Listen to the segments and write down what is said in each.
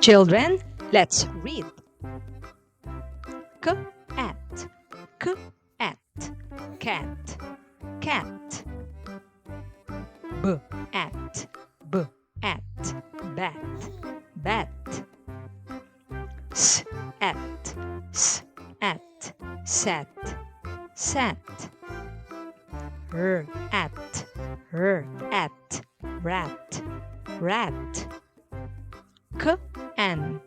Children, let's read. Cat, cat, cat, cat. B at, bat, bat. S at, sat, sat. R at, rat, rat. K an,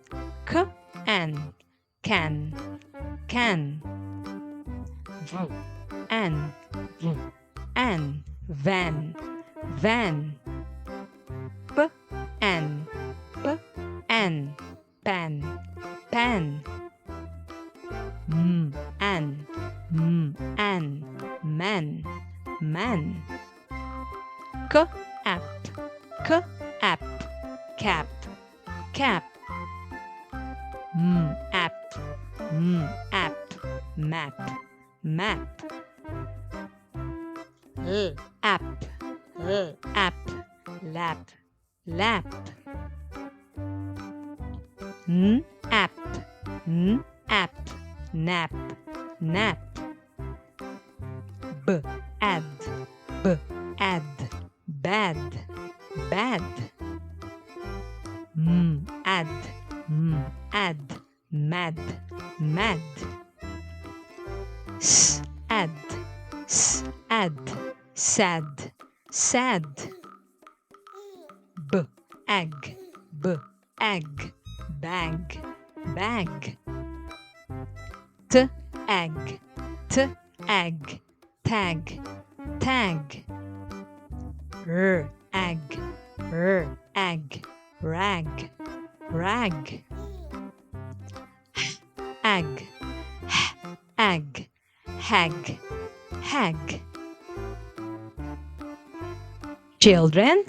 can, can. V an, van, van. P an, pan, pan. M an, man, man. K app, cap, cap. App, map, map. App, lap, lap. App, nap, nap. B ad, bad, bad. Ad, mad, mad. S ad, sad, sad. B ag, bag, bag. T ag, tag, tag. R ag, rag, rag. Ag, hag, hag. Children,